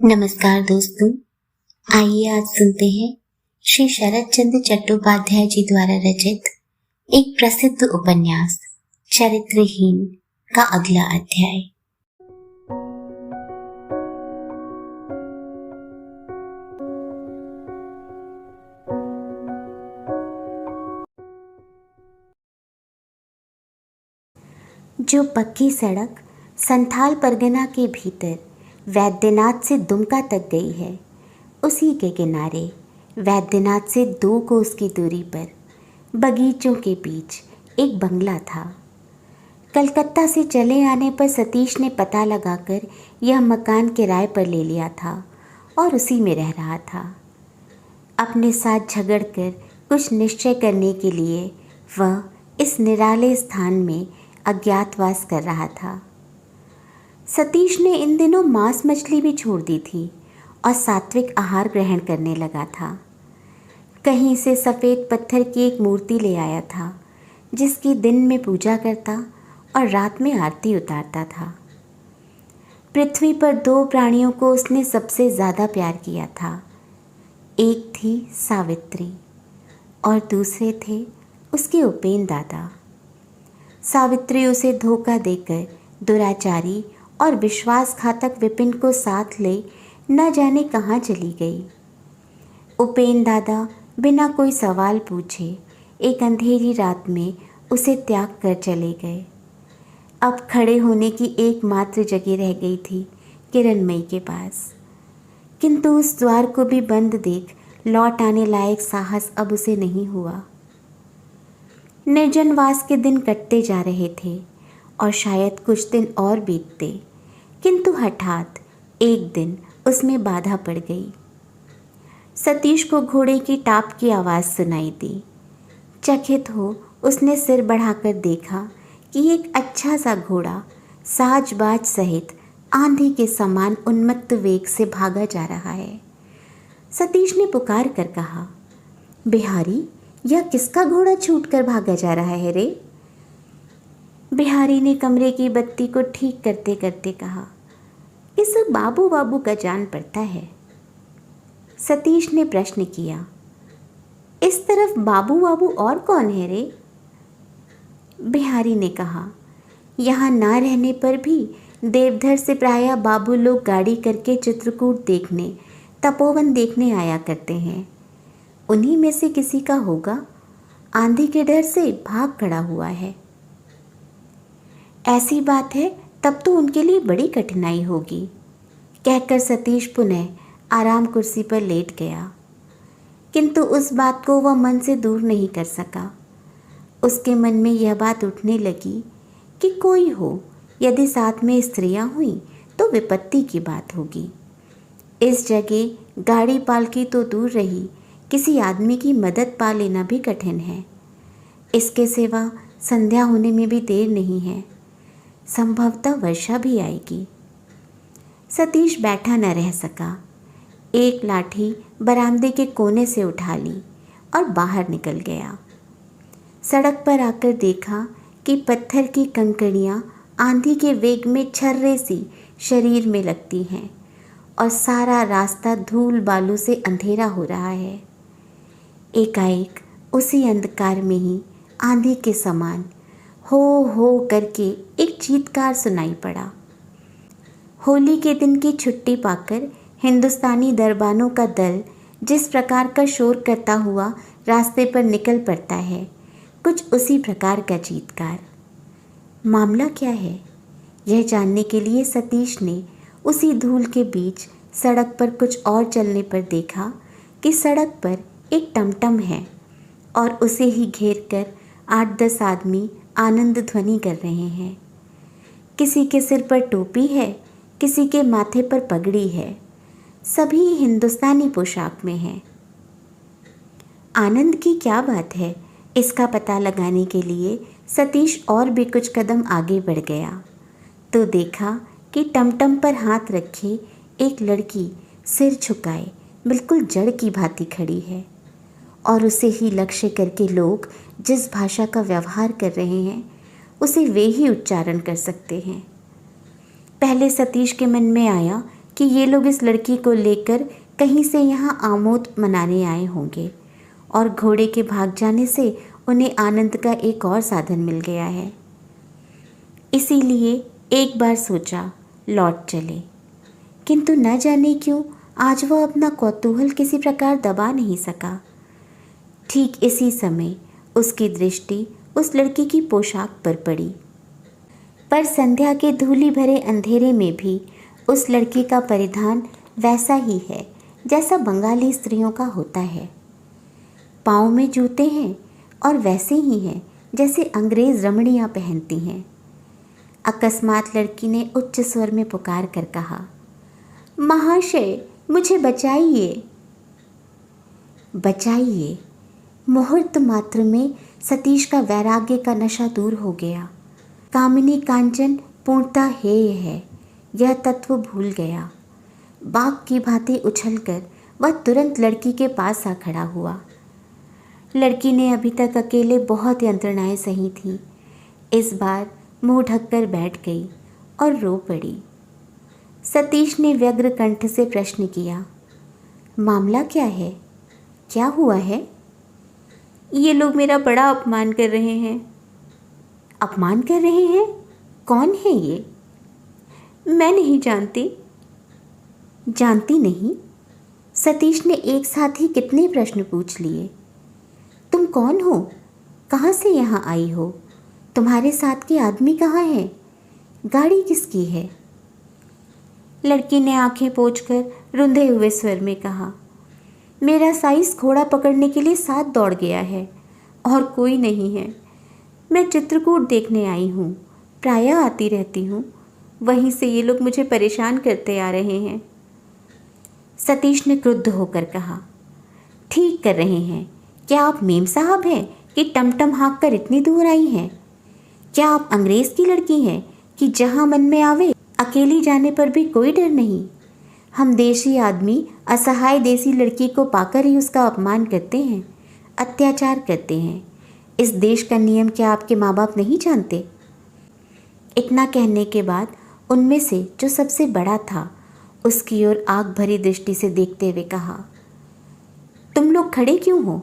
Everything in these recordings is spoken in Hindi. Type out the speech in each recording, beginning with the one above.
नमस्कार दोस्तों, आइए आज सुनते हैं श्री शरद चंद्र चट्टोपाध्याय जी द्वारा रचित एक प्रसिद्ध उपन्यास चरित्रहीन का अगला अध्याय। जो पक्की सड़क संथाल परगना के भीतर वैद्यनाथ से दुमका तक गई है, उसी के किनारे वैद्यनाथ से 2 कोस की दूरी पर बगीचों के बीच एक बंगला था। कलकत्ता से चले आने पर सतीश ने पता लगाकर यह मकान किराए पर ले लिया था और उसी में रह रहा था। अपने साथ झगड़कर कुछ निश्चय करने के लिए वह इस निराले स्थान में अज्ञातवास कर रहा था। सतीश ने इन दिनों मांस मछली भी छोड़ दी थी और सात्विक आहार ग्रहण करने लगा था। कहीं से सफ़ेद पत्थर की एक मूर्ति ले आया था, जिसकी दिन में पूजा करता और रात में आरती उतारता था। पृथ्वी पर 2 प्राणियों को उसने सबसे ज़्यादा प्यार किया था। एक थी सावित्री और दूसरे थे उसके उपेन दादा। सावित्री उसे धोखा देकर दुराचारी और विश्वासघातक विपिन को साथ ले न जाने कहाँ चली गई। उपेन दादा बिना कोई सवाल पूछे एक अंधेरी रात में उसे त्याग कर चले गए। अब खड़े होने की एकमात्र जगह रह गई थी किरणमयी के पास, किंतु उस द्वार को भी बंद देख लौट आने लायक साहस अब उसे नहीं हुआ। निर्जनवास के दिन कटते जा रहे थे और शायद कुछ दिन और बीतते, किंतु हठात एक दिन उसमें बाधा पड़ गई। सतीश को घोड़े की टाप की आवाज़ सुनाई दी। चकित हो उसने सिर बढ़ाकर देखा कि एक अच्छा सा घोड़ा साज बाज सहित आंधी के समान उन्मत्त वेग से भागा जा रहा है। सतीश ने पुकार कर कहा, बिहारी, यह किसका घोड़ा छूट कर भागा जा रहा है रे? बिहारी ने कमरे की बत्ती को ठीक करते करते कहा, इस बाबू बाबू का जान पड़ता है। सतीश ने प्रश्न किया, इस तरफ बाबू बाबू और कौन है रे? बिहारी ने कहा, यहाँ ना रहने पर भी देवधर से प्रायः बाबू लोग गाड़ी करके चित्रकूट देखने, तपोवन देखने आया करते हैं। उन्हीं में से किसी का होगा, आंधी के डर से भाग खड़ा हुआ है। ऐसी बात है तब तो उनके लिए बड़ी कठिनाई होगी, कहकर सतीश पुनः आराम कुर्सी पर लेट गया। किंतु उस बात को वह मन से दूर नहीं कर सका। उसके मन में यह बात उठने लगी कि कोई हो, यदि साथ में स्त्रियां हुई तो विपत्ति की बात होगी। इस जगह गाड़ी पालकी तो दूर रही, किसी आदमी की मदद पा लेना भी कठिन है। इसके सिवा संध्या होने में भी देर नहीं है, संभवतः वर्षा भी आएगी। सतीश बैठा न रह सका। एक लाठी बरामदे के कोने से उठा ली और बाहर निकल गया। सड़क पर आकर देखा कि पत्थर की कंकड़ियाँ आंधी के वेग में छर्रे सी शरीर में लगती हैं और सारा रास्ता धूल बालू से अंधेरा हो रहा है। एकाएक उसी अंधकार में ही आंधी के समान हो करके एक चीत्कार सुनाई पड़ा। होली के दिन की छुट्टी पाकर हिंदुस्तानी दरबानों का दल जिस प्रकार का शोर करता हुआ रास्ते पर निकल पड़ता है, कुछ उसी प्रकार का चीत्कार। मामला क्या है, यह जानने के लिए सतीश ने उसी धूल के बीच सड़क पर कुछ और चलने पर देखा कि सड़क पर एक टमटम है और उसे ही घेर कर 8-10 आदमी आनंद ध्वनि कर रहे हैं। किसी के सिर पर टोपी है, किसी के माथे पर पगड़ी है, सभी हिंदुस्तानी पोशाक में हैं। आनंद की क्या बात है, इसका पता लगाने के लिए सतीश और भी कुछ कदम आगे बढ़ गया तो देखा कि टमटम पर हाथ रखे एक लड़की सिर झुकाए बिल्कुल जड़ की भांति खड़ी है और उसे ही लक्ष्य करके लोग जिस भाषा का व्यवहार कर रहे हैं उसे वे ही उच्चारण कर सकते हैं। पहले सतीश के मन में आया कि कि ये लोग इस लड़की को लेकर कहीं से यहाँ आमोद मनाने आए होंगे और घोड़े के भाग जाने से उन्हें आनंद का एक और साधन मिल गया है। इसीलिए एक बार सोचा लौट चले, किंतु न जाने क्यों आज वह अपना कौतूहल किसी प्रकार दबा नहीं सका। ठीक इसी समय उसकी दृष्टि उस लड़की की पोशाक पर पड़ी, पर संध्या के धूली भरे अंधेरे में भी उस लड़की का परिधान वैसा ही है जैसा बंगाली स्त्रियों का होता है। पाँव में जूते हैं और वैसे ही हैं जैसे अंग्रेज रमणियाँ पहनती हैं। अकस्मात लड़की ने उच्च स्वर में पुकार कर कहा, महाशय मुझे बचाइए। बचाइए। मुहूर्त मात्र में सतीश का वैराग्य का नशा दूर हो गया। कामिनी कांचन पूर्णतः हेय है, यह तत्व भूल गया। बाघ की भांति उछलकर वह तुरंत लड़की के पास आ खड़ा हुआ। लड़की ने अभी तक अकेले बहुत यंत्रणाएं सही थीं, इस बार मुंह ढककर बैठ गई और रो पड़ी। सतीश ने व्यग्र कंठ से प्रश्न किया, मामला क्या है? क्या हुआ है? ये लोग मेरा बड़ा अपमान कर रहे हैं। अपमान कर रहे हैं? कौन है ये? मैं नहीं जानती। जानती नहीं? सतीश ने एक साथ ही कितने प्रश्न पूछ लिए। तुम कौन हो? कहाँ से यहाँ आई हो? तुम्हारे साथ के आदमी कहाँ है? गाड़ी किसकी है? लड़की ने आंखें पोंछकर रुंधे हुए स्वर में कहा, मेरा साइस घोड़ा पकड़ने के लिए साथ दौड़ गया है और कोई नहीं है। मैं चित्रकूट देखने आई हूँ, प्रायः आती रहती हूँ, वहीं से ये लोग मुझे परेशान करते आ रहे हैं। सतीश ने क्रुद्ध होकर कहा, ठीक कर रहे हैं। क्या आप मेम साहब हैं कि टमटम हाँक कर इतनी दूर आई हैं? क्या आप अंग्रेज़ की लड़की हैं कि जहाँ मन में आवे अकेली जाने पर भी कोई डर नहीं? हम देशी आदमी असहाय देसी लड़की को पाकर ही उसका अपमान करते हैं, अत्याचार करते हैं। इस देश का नियम क्या आपके माँ बाप नहीं जानते? इतना कहने के बाद उनमें से जो सबसे बड़ा था उसकी ओर आग भरी दृष्टि से देखते हुए कहा, तुम लोग खड़े क्यों हो?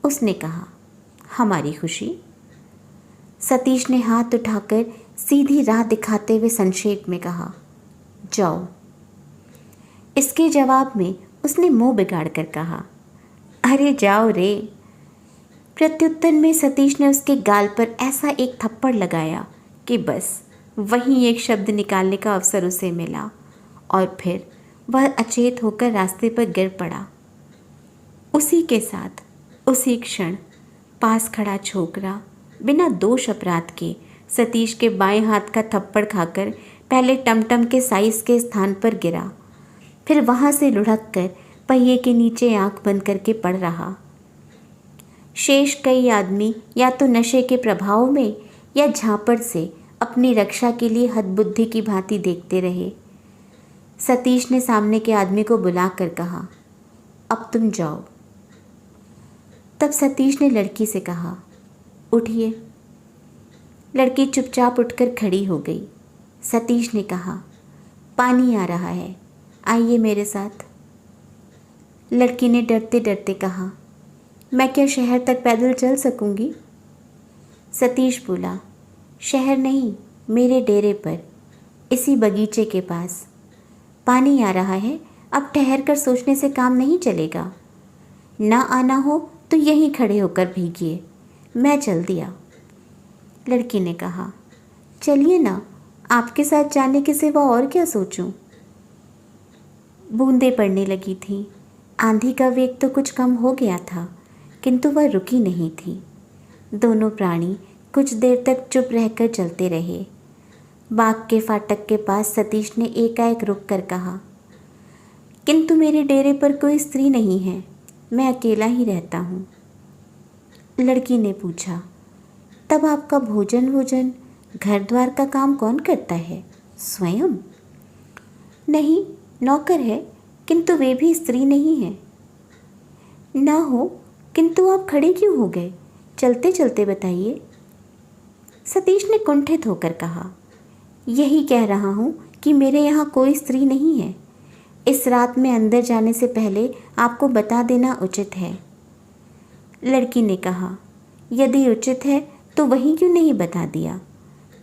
उसने कहा, हमारी खुशी। सतीश ने हाथ उठाकर सीधी राह दिखाते हुए संक्षेप में कहा, जाओ। इसके जवाब में उसने मुंह बिगाड़ कर कहा, अरे जाओ रे। प्रत्युत्तर में सतीश ने उसके गाल पर ऐसा एक थप्पड़ लगाया कि बस वहीं एक शब्द निकालने का अवसर उसे मिला और फिर वह अचेत होकर रास्ते पर गिर पड़ा। उसी के साथ उसी क्षण पास खड़ा छोकरा बिना दोष अपराध के सतीश के बाएं हाथ का थप्पड़ खाकर पहले टमटम के साइज के स्थान पर गिरा, फिर वहाँ से लुढ़क कर पहिए के नीचे आंख बंद करके पड़ रहा। शेष कई आदमी या तो नशे के प्रभाव में या झापड़ से अपनी रक्षा के लिए हदबुद्धि की भांति देखते रहे। सतीश ने सामने के आदमी को बुलाकर कहा, अब तुम जाओ। तब सतीश ने लड़की से कहा, उठिए। लड़की चुपचाप उठकर खड़ी हो गई। सतीश ने कहा, पानी आ रहा है, आइए मेरे साथ। लड़की ने डरते डरते कहा, मैं क्या शहर तक पैदल चल सकूंगी? सतीश बोला, शहर नहीं, मेरे डेरे पर, इसी बगीचे के पास। पानी आ रहा है, अब ठहर कर सोचने से काम नहीं चलेगा। ना आना हो तो यहीं खड़े होकर भीगिए, मैं चल दिया। लड़की ने कहा, चलिए ना, आपके साथ जाने के सिवा और क्या सोचूं? बूंदें पड़ने लगी थीं। आंधी का वेग तो कुछ कम हो गया था, किंतु वह रुकी नहीं थी। दोनों प्राणी कुछ देर तक चुप रहकर चलते रहे। बाग के फाटक के पास सतीश ने एकाएक रुक कर कहा, किंतु मेरे डेरे पर कोई स्त्री नहीं है, मैं अकेला ही रहता हूँ। लड़की ने पूछा, तब आपका भोजन घर द्वार का काम कौन करता है? स्वयं? नहीं, नौकर है, किंतु वे भी स्त्री नहीं है। ना हो, किंतु आप खड़े क्यों हो गए? चलते चलते बताइए। सतीश ने कुंठित होकर कहा, यही कह रहा हूँ कि मेरे यहाँ कोई स्त्री नहीं है। इस रात में अंदर जाने से पहले आपको बता देना उचित है। लड़की ने कहा, यदि उचित है तो वहीं क्यों नहीं बता दिया?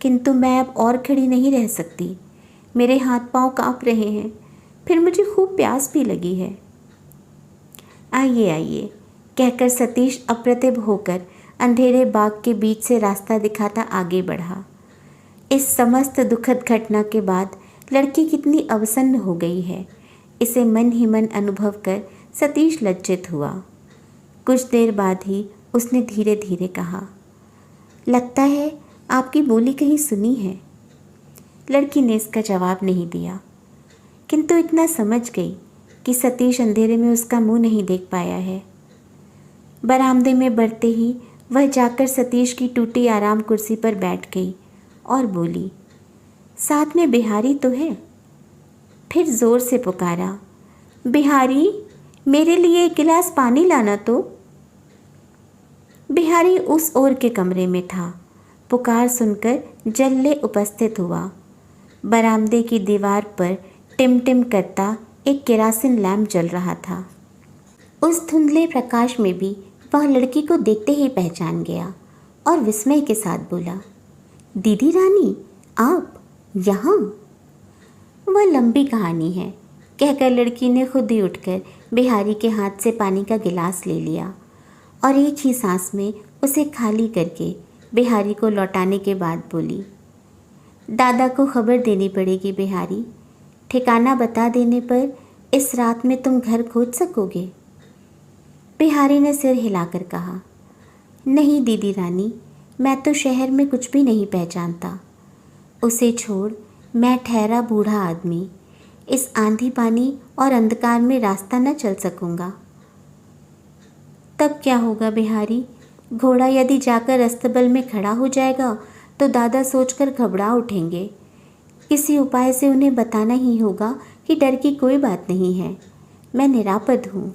किंतु मैं अब और खड़ी नहीं रह सकती। मेरे हाथ पांव कांप रहे हैं, फिर मुझे खूब प्यास भी लगी है। आइए आइए, कहकर सतीश अप्रतिभ होकर अंधेरे बाग के बीच से रास्ता दिखाता आगे बढ़ा। इस समस्त दुखद घटना के बाद लड़की कितनी अवसन्न हो गई है, इसे मन ही मन अनुभव कर सतीश लज्जित हुआ। कुछ देर बाद ही उसने धीरे धीरे कहा, लगता है आपकी बोली कहीं सुनी है। लड़की ने इसका जवाब नहीं दिया, किंतु इतना समझ गई कि सतीश अंधेरे में उसका मुंह नहीं देख पाया है। बरामदे में बढ़ते ही वह जाकर सतीश की टूटी आराम कुर्सी पर बैठ गई और बोली, साथ में बिहारी तो है। फिर जोर से पुकारा, बिहारी, मेरे लिए एक गिलास पानी लाना तो। बिहारी उस ओर के कमरे में था। पुकार सुनकर जल्ले उपस्थित हुआ। बरामदे की दीवार पर टिमटिम करता एक केरासिन लैंप जल रहा था। उस धुंधले प्रकाश में भी वह लड़की को देखते ही पहचान गया और विस्मय के साथ बोला, दीदी रानी, आप यहाँ? वह लंबी कहानी है, कहकर लड़की ने खुद ही उठकर बिहारी के हाथ से पानी का गिलास ले लिया और एक ही सांस में उसे खाली करके बिहारी को लौटाने के बाद बोली, दादा को खबर देनी पड़ेगी बिहारी। ठिकाना बता देने पर इस रात में तुम घर खोज सकोगे? बिहारी ने सिर हिलाकर कहा, नहीं दीदी रानी, मैं तो शहर में कुछ भी नहीं पहचानता। उसे छोड़, मैं ठहरा बूढ़ा आदमी इस आंधी पानी और अंधकार में रास्ता न चल सकूंगा। तब क्या होगा बिहारी? घोड़ा यदि जाकर अस्तबल में खड़ा हो जाएगा तो दादा सोचकर घबरा उठेंगे। किसी उपाय से उन्हें बताना ही होगा कि डर की कोई बात नहीं है, मैं निरापद हूँ।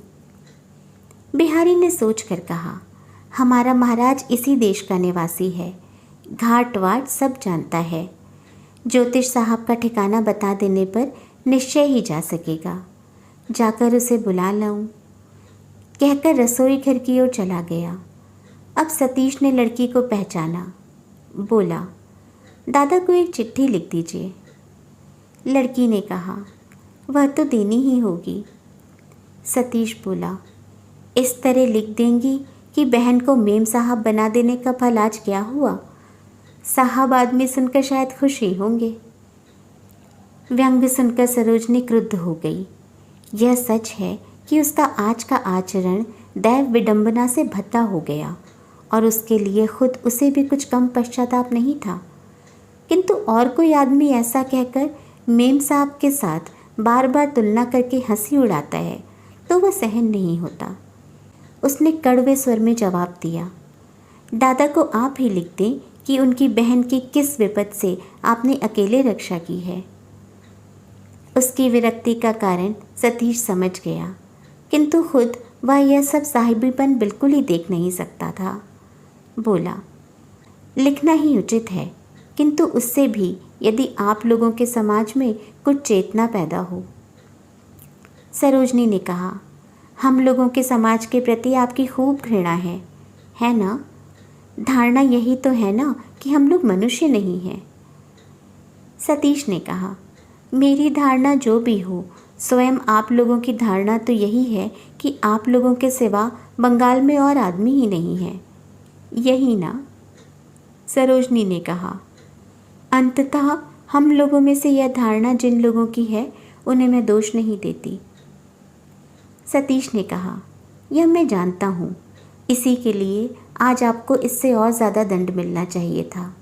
बिहारी ने सोचकर कहा, हमारा महाराज इसी देश का निवासी है, घाट वाट सब जानता है। ज्योतिष साहब का ठिकाना बता देने पर निश्चय ही जा सकेगा। जाकर उसे बुला लाऊं। कहकर रसोई घर की ओर चला गया। अब सतीश ने लड़की को पहचाना। बोला, दादा को एक चिट्ठी लिख दीजिए। लड़की ने कहा, वह तो देनी ही होगी। सतीश बोला, इस तरह लिख देंगी कि बहन को मेम साहब बना देने का भल आज क्या हुआ? साहब आदमी सुनकर शायद खुश ही होंगे। व्यंग्य सुनकर सरोजनी क्रुद्ध हो गई। यह सच है कि उसका आज का आचरण दैव विडंबना से भद्दा हो गया और उसके लिए खुद उसे भी कुछ कम पश्चाताप नहीं था, किंतु और कोई आदमी ऐसा कहकर मेम साहब के साथ बार बार तुलना करके हंसी उड़ाता है तो वह सहन नहीं होता। उसने कड़वे स्वर में जवाब दिया, दादा को आप ही लिख दें कि उनकी बहन की किस विपद से आपने अकेले रक्षा की है। उसकी विरक्ति का कारण सतीश समझ गया, किंतु खुद वह यह सब साहिबीपन बिल्कुल ही देख नहीं सकता था। बोला, लिखना ही उचित है, किंतु उससे भी यदि आप लोगों के समाज में कुछ चेतना पैदा हो। सरोजनी ने कहा, हम लोगों के समाज के प्रति आपकी खूब घृणा है ना? धारणा यही तो है ना कि हम लोग मनुष्य नहीं हैं। सतीश ने कहा, मेरी धारणा जो भी हो, स्वयं आप लोगों की धारणा तो यही है कि आप लोगों के सिवा बंगाल में और आदमी ही नहीं है, यही ना? सरोजनी ने कहा, अंततः हम लोगों में से यह धारणा जिन लोगों की है उन्हें मैं दोष नहीं देती। सतीश ने कहा, यह मैं जानता हूँ, इसी के लिए आज आपको इससे और ज़्यादा दंड मिलना चाहिए था।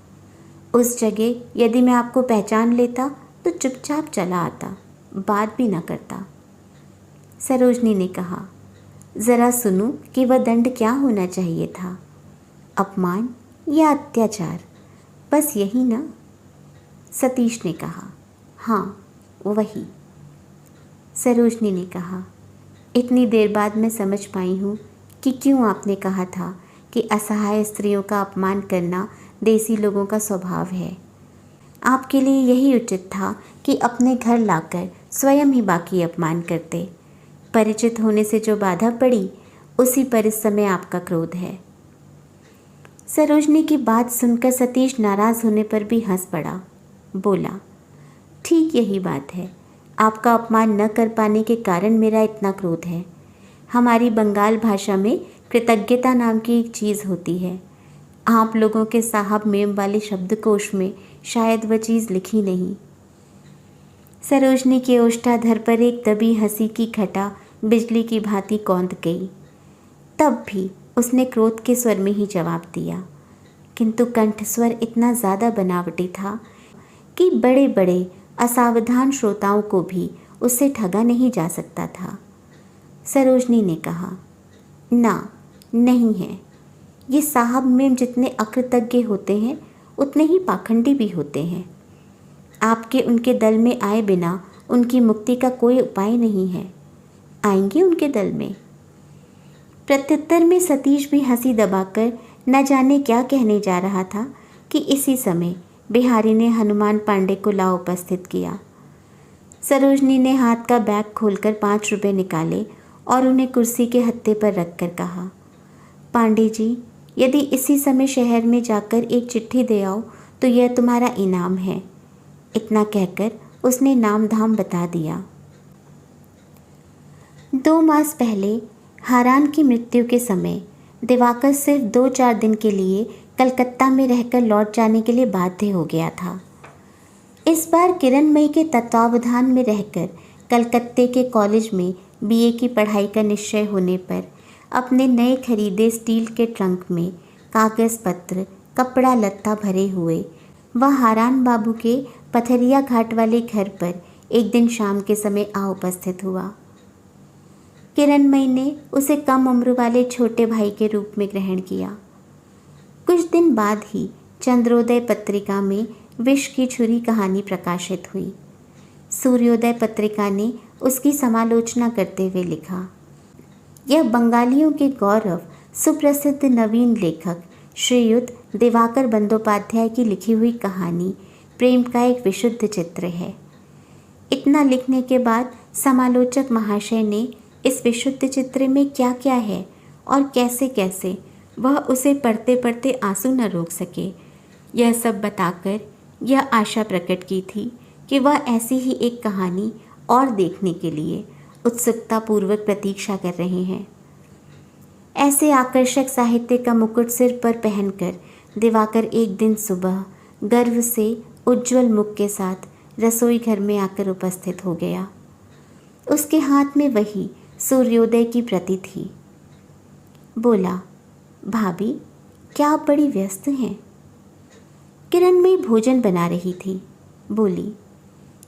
उस जगह यदि मैं आपको पहचान लेता तो चुपचाप चला आता, बात भी न करता। सरोजनी ने कहा, ज़रा सुनो कि वह दंड क्या होना चाहिए था, अपमान या अत्याचार, बस यही ना? सतीश ने कहा, हाँ वही। सरोजनी ने कहा, इतनी देर बाद मैं समझ पाई हूँ कि क्यों आपने कहा था कि असहाय स्त्रियों का अपमान करना देसी लोगों का स्वभाव है। आपके लिए यही उचित था कि अपने घर लाकर स्वयं ही बाकी अपमान करते। परिचित होने से जो बाधा पड़ी उसी पर इस समय आपका क्रोध है। सरोजनी की बात सुनकर सतीश नाराज़ होने पर भी हंस पड़ा। बोला, ठीक यही बात है, आपका अपमान न कर पाने के कारण मेरा इतना क्रोध है। हमारी बंगाल भाषा में कृतज्ञता नाम की एक चीज़ होती है। आप लोगों के साहब मेम वाले शब्दकोश में शायद वह चीज़ लिखी नहीं। सरोजनी के ओष्ठाधर पर एक दबी हंसी की घटा बिजली की भांति कौंध गई। तब भी उसने क्रोध के स्वर में ही जवाब दिया, किंतु कंठस्वर इतना ज़्यादा बनावटी था कि बड़े बड़े असावधान श्रोताओं को भी उससे ठगा नहीं जा सकता था। सरोजनी ने कहा, ना, नहीं है। ये साहब मेम जितने अकृतज्ञ होते हैं उतने ही पाखंडी भी होते हैं। आपके उनके दल में आए बिना उनकी मुक्ति का कोई उपाय नहीं है। आएंगे उनके दल में? प्रत्युत्तर में सतीश भी हंसी दबाकर न जाने क्या कहने जा रहा था कि इसी समय बिहारी ने हनुमान पांडे को ला उपस्थित किया। सरोजनी ने हाथ का बैग खोलकर 5 रुपए निकाले और उन्हें कुर्सी के हत्थे पर रखकर कहा, पांडे जी, यदि इसी समय शहर में जाकर एक चिट्ठी दे आओ तो यह तुम्हारा इनाम है। इतना कहकर उसने नाम धाम बता दिया। 2 मास पहले हारान की मृत्यु के समय दिवाकर सिर्फ 2-4 दिन के लिए कलकत्ता में रहकर लौट जाने के लिए बाध्य हो गया था। इस बार किरणमयी के तत्वावधान में रहकर कलकत्ते के कॉलेज में बीए की पढ़ाई का निश्चय होने पर अपने नए खरीदे स्टील के ट्रंक में कागज़ पत्र कपड़ा लत्ता भरे हुए वह हारान बाबू के पथरिया घाट वाले घर पर एक दिन शाम के समय आ उपस्थित हुआ। किरणमयी ने उसे कम उम्र वाले छोटे भाई के रूप में ग्रहण किया। कुछ दिन बाद ही चंद्रोदय पत्रिका में विष की छुरी कहानी प्रकाशित हुई। सूर्योदय पत्रिका ने उसकी समालोचना करते हुए लिखा, यह बंगालियों के गौरव सुप्रसिद्ध नवीन लेखक श्रीयुत दिवाकर बंदोपाध्याय की लिखी हुई कहानी प्रेम का एक विशुद्ध चित्र है। इतना लिखने के बाद समालोचक महाशय ने इस विशुद्ध चित्र में क्या क्या है और कैसे कैसे वह उसे पढ़ते पढ़ते आंसू न रोक सके, यह सब बताकर यह आशा प्रकट की थी कि वह ऐसी ही एक कहानी और देखने के लिए उत्सुकतापूर्वक प्रतीक्षा कर रहे हैं। ऐसे आकर्षक साहित्य का मुकुट सिर पर पहनकर दिवाकर एक दिन सुबह गर्व से उज्जवल मुख के साथ रसोई घर में आकर उपस्थित हो गया। उसके हाथ में वही सूर्योदय की प्रति थी। बोला, भाभी, क्या आप बड़ी व्यस्त हैं? किरणमयी भोजन बना रही थी। बोली,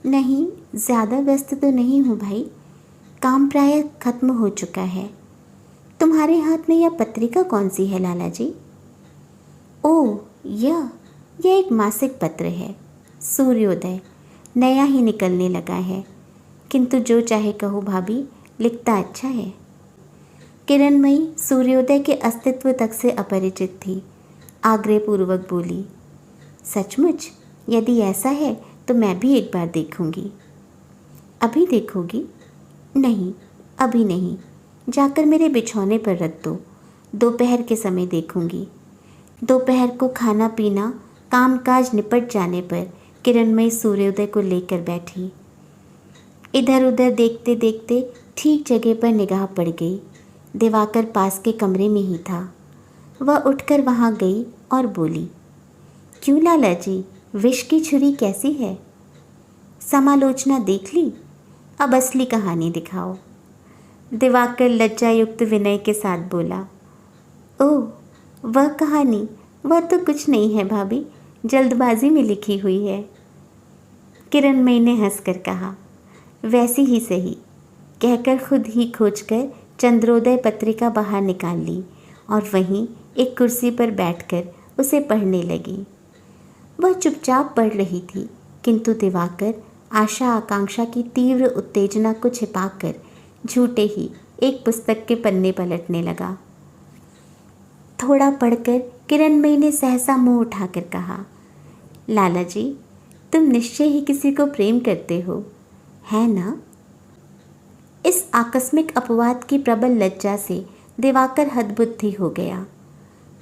नहीं, ज़्यादा व्यस्त तो नहीं हूँ भाई, काम प्रायः खत्म हो चुका है। तुम्हारे हाथ में यह पत्रिका कौन सी है लाला जी? ओह, यह एक मासिक पत्र है, सूर्योदय, नया ही निकलने लगा है, किंतु जो चाहे कहो भाभी, लिखता अच्छा है। किरणमयी सूर्योदय के अस्तित्व तक से अपरिचित थी। आग्रहपूर्वक बोली, सचमुच? यदि ऐसा है तो मैं भी एक बार देखूंगी। अभी देखोगी? नहीं, अभी नहीं, जाकर मेरे बिछौने पर रख दो, दोपहर के समय देखूंगी। दोपहर को खाना पीना कामकाज निपट जाने पर किरणमयी सूर्योदय को लेकर बैठी। इधर उधर देखते देखते ठीक जगह पर निगाह पड़ गई। दिवाकर पास के कमरे में ही था। वह उठकर वहाँ गई और बोली, क्यों लाला जी, विष की छुरी कैसी है? समालोचना देख ली? अब असली कहानी दिखाओ। दिवाकर लज्जायुक्त विनय के साथ बोला, ओह, वह कहानी, वह तो कुछ नहीं है भाभी, जल्दबाजी में लिखी हुई है। किरणमयी ने हंसकर कहा, वैसी ही सही, कहकर खुद ही खोजकर चंद्रोदय पत्रिका बाहर निकाल ली और वहीं एक कुर्सी पर बैठकर उसे पढ़ने लगी। वह चुपचाप पढ़ रही थी, किंतु दिवाकर आशा आकांक्षा की तीव्र उत्तेजना को छिपाकर झूठे ही एक पुस्तक के पन्ने पलटने लगा। थोड़ा पढ़कर किरणमयी ने सहसा मुंह उठाकर कहा, लाला जी, तुम निश्चय ही किसी को प्रेम करते हो, है ना? इस आकस्मिक अपवाद की प्रबल लज्जा से दिवाकर हतबुद्धि हो गया।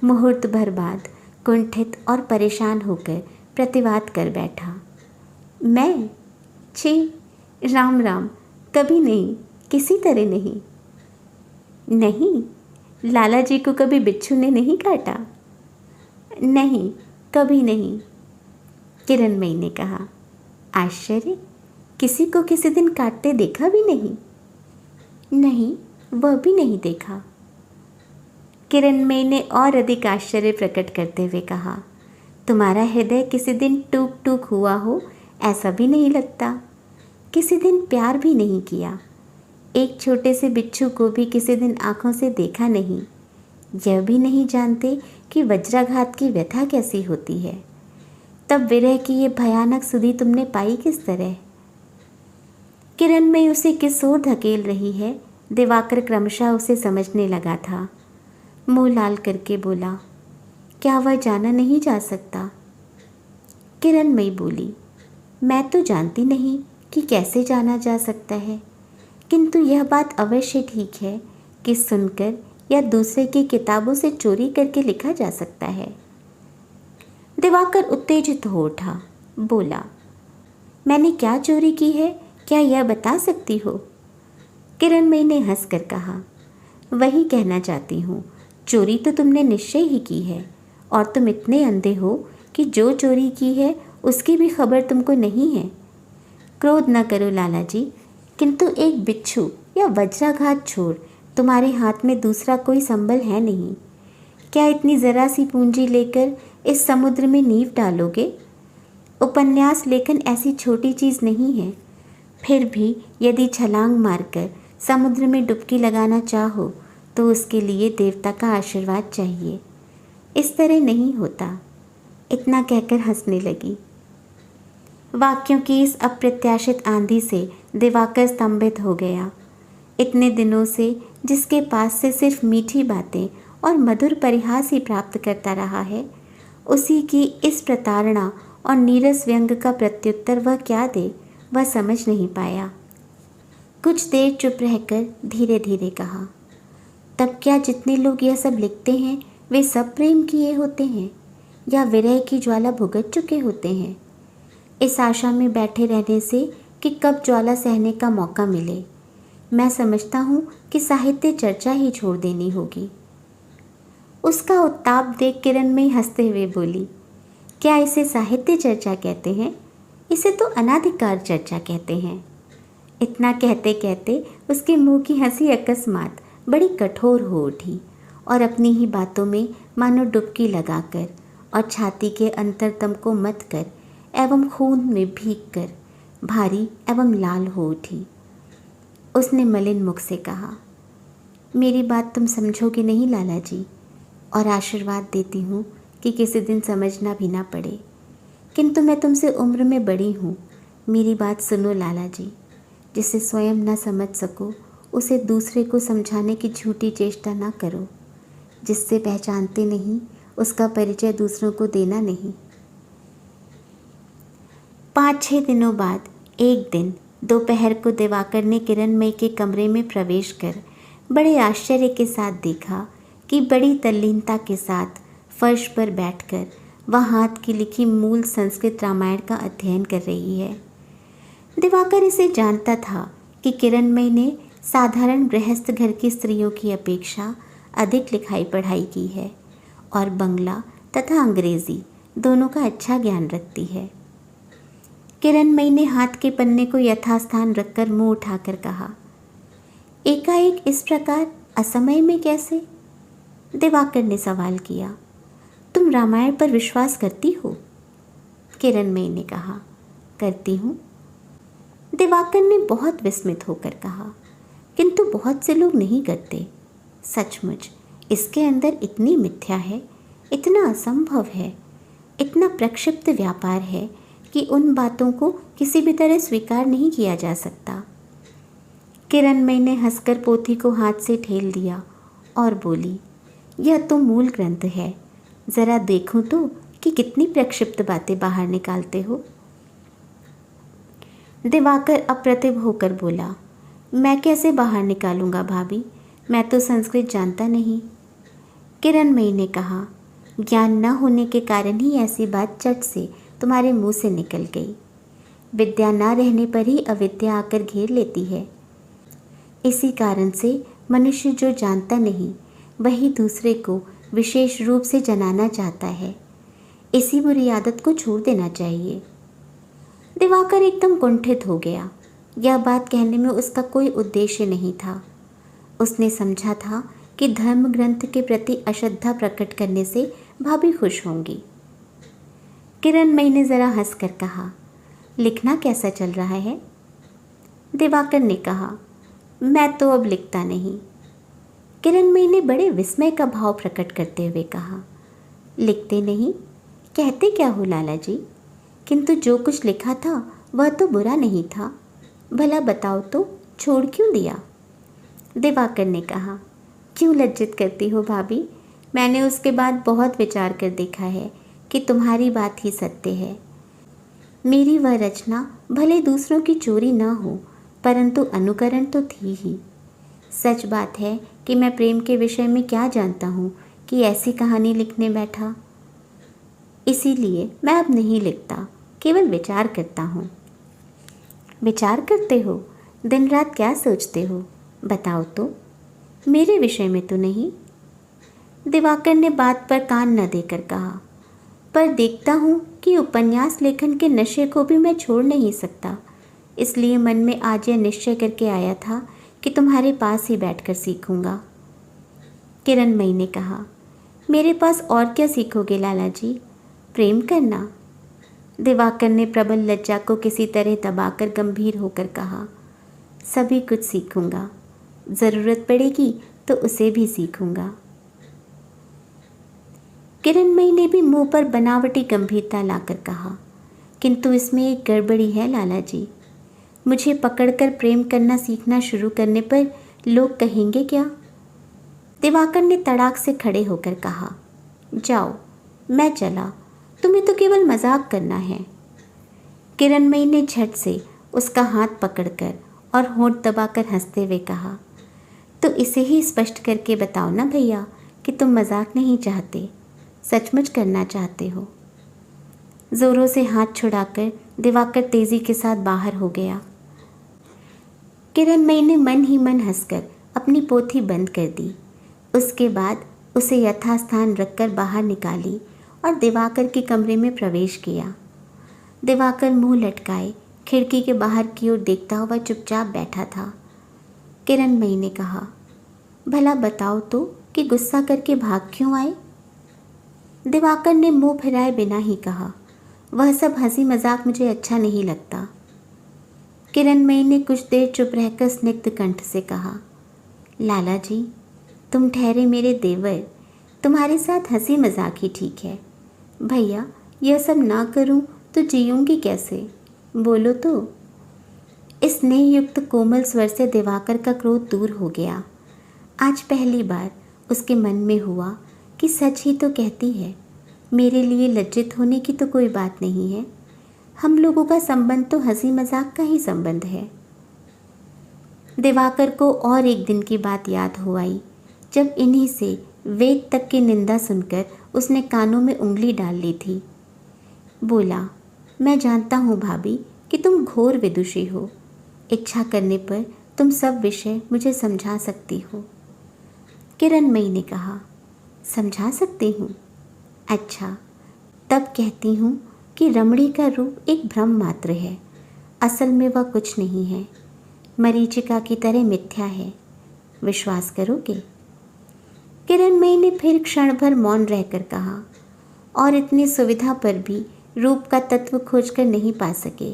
मुहूर्त भर बाद कुंठित और परेशान होकर प्रतिवाद कर बैठा। मैं? छी, राम राम, कभी नहीं, किसी तरह नहीं। नहीं, लाला जी को कभी बिच्छू ने नहीं काटा? नहीं, कभी नहीं। किरणमयी ने कहा। आश्चर्य, किसी को किसी दिन काटते देखा भी नहीं? नहीं, वह भी नहीं देखा। किरणमयी ने और अधिक आश्चर्य प्रकट करते हुए कहा, तुम्हारा हृदय किसी दिन टूक टूक हुआ हो ऐसा भी नहीं लगता। किसी दिन प्यार भी नहीं किया, एक छोटे से बिच्छू को भी किसी दिन आंखों से देखा नहीं, यह भी नहीं जानते कि वज्राघात की व्यथा कैसी होती है। तब विरह की ये भयानक सुधि तुमने पाई किस तरह? किरणमयी उसे किस ओर धकेल रही है, दिवाकर क्रमशः उसे समझने लगा था। मुंह लाल करके बोला, क्या वह जाना नहीं जा सकता? किरणमयी बोली, मैं तो जानती नहीं कि कैसे जाना जा सकता है, किंतु यह बात अवश्य ठीक है कि सुनकर या दूसरे की किताबों से चोरी करके लिखा जा सकता है। दिवाकर उत्तेजित हो उठा, बोला, मैंने क्या चोरी की है, क्या यह बता सकती हो? किरणमयी ने हंसकर कहा, वही कहना चाहती हूँ, चोरी तो तुमने निश्चय ही की है, और तुम इतने अंधे हो कि जो चोरी की है उसकी भी खबर तुमको नहीं है। क्रोध न करो लाला जी, किंतु एक बिच्छू या वज्राघात छोड़ तुम्हारे हाथ में दूसरा कोई संबल है नहीं। क्या इतनी ज़रा सी पूंजी लेकर इस समुद्र में नींव डालोगे? उपन्यास लेखन ऐसी छोटी चीज़ नहीं है। फिर भी यदि छलांग मारकर समुद्र में डुबकी लगाना चाहो तो उसके लिए देवता का आशीर्वाद चाहिए। इस तरह नहीं होता। इतना कहकर हंसने लगी। वाक्यों की इस अप्रत्याशित आंधी से दिवाकर स्तंभित हो गया। इतने दिनों से जिसके पास से सिर्फ मीठी बातें और मधुर परिहास ही प्राप्त करता रहा है, उसी की इस प्रताड़ना और नीरस व्यंग का प्रत्युत्तर वह क्या दे, वह समझ नहीं पाया। कुछ देर चुप रहकर धीरे धीरे कहा, तब क्या जितने लोग यह सब लिखते हैं वे सब प्रेम किए होते हैं या विरह की ज्वाला भुगत चुके होते हैं? इस आशा में बैठे रहने से कि कब ज्वाला सहने का मौका मिले, मैं समझता हूँ कि साहित्य चर्चा ही छोड़ देनी होगी। उसका उत्ताप देख किरणमयी हंसते हुए बोली, क्या इसे साहित्य चर्चा कहते हैं? इसे तो अनाधिकार चर्चा कहते हैं। इतना कहते कहते उसके मुंह की हंसी अकस्मात बड़ी कठोर हो उठी और अपनी ही बातों में मानो डुबकी लगाकर और छाती के अंतरतम को मत कर एवं खून में भीग कर भारी एवं लाल हो उठी। उसने मलिन मुख से कहा, मेरी बात तुम समझोगे नहीं लाला जी, और आशीर्वाद देती हूँ कि किसी दिन समझना भी ना पड़े, किंतु मैं तुमसे उम्र में बड़ी हूँ। मेरी बात सुनो लाला जी, जिसे स्वयं न समझ सको उसे दूसरे को समझाने की झूठी चेष्टा ना करो। जिससे पहचानते नहीं उसका परिचय दूसरों को देना नहीं। 5-6 दिनों बाद एक दिन दोपहर को दिवाकर ने किरणमयी के कमरे में प्रवेश कर बड़े आश्चर्य के साथ देखा कि बड़ी तल्लीनता के साथ फर्श पर बैठकर वह हाथ की लिखी मूल संस्कृत रामायण का अध्ययन कर रही है। दिवाकर इसे जानता था कि किरणमयी ने साधारण गृहस्थ घर की स्त्रियों की अपेक्षा अधिक लिखाई पढ़ाई की है और बंगला तथा अंग्रेजी दोनों का अच्छा ज्ञान रखती है। किरणमयी ने हाथ के पन्ने को यथास्थान रखकर मुंह उठाकर कहा, एकाएक इस प्रकार असमय में कैसे? दिवाकर ने सवाल किया। तुम रामायण पर विश्वास करती हो? किरणमयी ने कहा, करती हूँ। दिवाकर ने बहुत विस्मित होकर कहा, किंतु बहुत से लोग नहीं करते। सचमुच इसके अंदर इतनी मिथ्या है, इतना असंभव है, इतना प्रक्षिप्त व्यापार है कि उन बातों को किसी भी तरह स्वीकार नहीं किया जा सकता। किरणमयी ने हंसकर पोथी को हाथ से ठेल दिया और बोली, यह तो मूल ग्रंथ है, ज़रा देखूं तो कि कितनी प्रक्षिप्त बातें बाहर निकालते हो। दिवाकर अप्रतिभ होकर बोला, मैं कैसे बाहर निकालूंगा भाभी, मैं तो संस्कृत जानता नहीं। किरणमयी ने कहा, ज्ञान न होने के कारण ही ऐसी बात चट से तुम्हारे मुंह से निकल गई। विद्या न रहने पर ही अविद्या आकर घेर लेती है। इसी कारण से मनुष्य जो जानता नहीं वही दूसरे को विशेष रूप से जनाना चाहता है। इसी बुरी आदत को छोड़ देना चाहिए। दिवाकर एकदम कुंठित हो गया। यह बात कहने में उसका कोई उद्देश्य नहीं था। उसने समझा था कि धर्म ग्रंथ के प्रति अश्रद्धा प्रकट करने से भाभी खुश होंगी। किरणमयी ने ज़रा हंसकर कहा, लिखना कैसा चल रहा है? दिवाकर ने कहा, मैं तो अब लिखता नहीं। किरणमयी ने बड़े विस्मय का भाव प्रकट करते हुए कहा, लिखते नहीं? कहते क्या हो लाला जी? किंतु जो कुछ लिखा था वह तो बुरा नहीं था। भला बताओ तो छोड़ क्यों दिया? दिवाकर ने कहा, क्यों लज्जित करती हो भाभी? मैंने उसके बाद बहुत विचार कर देखा है कि तुम्हारी बात ही सत्य है। मेरी वह रचना भले दूसरों की चोरी न हो, परंतु अनुकरण तो थी ही। सच बात है कि मैं प्रेम के विषय में क्या जानता हूँ कि ऐसी कहानी लिखने बैठा। इसीलिए मैं अब नहीं लिखता, केवल विचार करता हूँ। विचार करते हो? दिन रात क्या सोचते हो? बताओ तो। मेरे विषय में तो नहीं। दिवाकर ने बात पर कान न देकर कहा, पर देखता हूँ कि उपन्यास लेखन के नशे को भी मैं छोड़ नहीं सकता। इसलिए मन में आज यह निश्चय करके आया था कि तुम्हारे पास ही बैठकर सीखूंगा। किरणमयी ने कहा, मेरे पास और क्या सीखोगे लाला जी? प्रेम करना? दिवाकर ने प्रबल लज्जा को किसी तरह दबाकर गंभीर होकर कहा, सभी कुछ सीखूंगा। ज़रूरत पड़ेगी तो उसे भी सीखूंगा। किरणमयी ने भी मुंह पर बनावटी गंभीरता लाकर कहा, किंतु इसमें एक गड़बड़ी है लाला जी। मुझे पकड़कर प्रेम करना सीखना शुरू करने पर लोग कहेंगे क्या? दिवाकर ने तड़ाक से खड़े होकर कहा, जाओ, मैं चला, तुम्हें तो केवल मजाक करना है। किरणमयी ने झट से उसका हाथ पकड़कर और होंठ दबाकर हंसते हुए कहा, तो इसे ही स्पष्ट करके बताओ ना भैया कि तुम मजाक नहीं चाहते, सचमुच करना चाहते हो। जोरों से हाथ छुड़ाकर दिवाकर तेजी के साथ बाहर हो गया। किरणमयी ने मन ही मन हंसकर अपनी पोथी बंद कर दी। उसके बाद उसे यथास्थान रखकर बाहर निकाली और दिवाकर के कमरे में प्रवेश किया। दिवाकर मुंह लटकाए खिड़की के बाहर की ओर देखता हुआ चुपचाप बैठा था। किरणमयी ने कहा, भला बताओ तो कि गुस्सा करके भाग क्यों आए? दिवाकर ने मुंह फिराए बिना ही कहा, वह सब हंसी मजाक मुझे अच्छा नहीं लगता। किरणमयी ने कुछ देर चुप रहकर स्निग्ध कंठ से कहा, लाला जी, तुम ठहरे मेरे देवर, तुम्हारे साथ हंसी मजाक ही ठीक है। भैया, यह सब ना करूं तो जीऊंगी कैसे? बोलो तो। इस स्नेहयुक्त कोमल स्वर से दिवाकर का क्रोध दूर हो गया। आज पहली बार उसके मन में हुआ कि सच ही तो कहती है, मेरे लिए लज्जित होने की तो कोई बात नहीं है। हम लोगों का संबंध तो हंसी मजाक का ही संबंध है। दिवाकर को और एक दिन की बात याद हो आई, जब इन्हीं से वेद तक की निंदा सुनकर उसने कानों में उंगली डाल ली थी। बोला, मैं जानता हूँ भाभी कि तुम घोर विदुषी हो। इच्छा करने पर तुम सब विषय मुझे समझा सकती हो। किरणमयी ने कहा, समझा सकती हूँ? अच्छा, तब कहती हूँ कि रमणी का रूप एक भ्रम मात्र है, असल में वह कुछ नहीं है, मरीचिका की तरह मिथ्या है। विश्वास करोगे? किरणमयी ने फिर क्षण भर मौन रहकर कहा, और इतनी सुविधा पर भी रूप का तत्व खोजकर नहीं पा सके।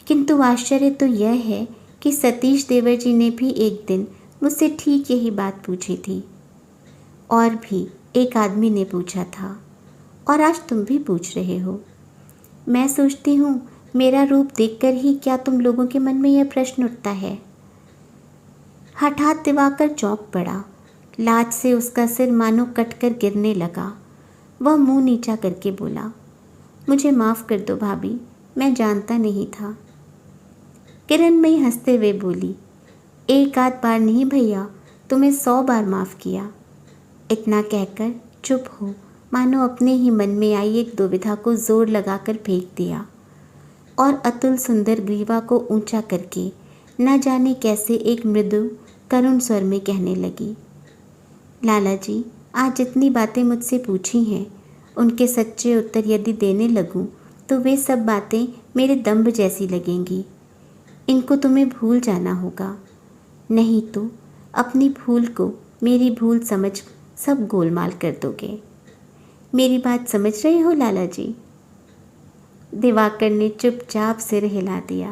किंतु आश्चर्य तो यह है कि सतीश देवर जी ने भी एक दिन मुझसे ठीक यही बात पूछी थी, और भी एक आदमी ने पूछा था, और आज तुम भी पूछ रहे हो। मैं सोचती हूँ मेरा रूप देखकर ही क्या तुम लोगों के मन में यह प्रश्न उठता है? हठात दिवाकर चौंक पड़ा। लाज से उसका सिर मानो कटकर गिरने लगा। वह मुंह नीचा करके बोला, मुझे माफ़ कर दो भाभी, मैं जानता नहीं था। किरणमयी हंसते हुए बोली, एक आध बार नहीं भैया, तुम्हें 100 बार माफ़ किया। इतना कहकर चुप हो, मानो अपने ही मन में आई एक दुविधा को जोर लगाकर फेंक दिया और अतुल सुंदर ग्रीवा को ऊंचा करके न जाने कैसे एक मृदु करुण स्वर में कहने लगी, लाला जी, आज जितनी बातें मुझसे पूछी हैं उनके सच्चे उत्तर यदि देने लगूं तो वे सब बातें मेरे दंभ जैसी लगेंगी। इनको तुम्हें भूल जाना होगा, नहीं तो अपनी भूल को मेरी भूल समझ सब गोलमाल कर दोगे। मेरी बात समझ रहे हो लाला जी? दिवाकर ने चुपचाप सिर हिला दिया।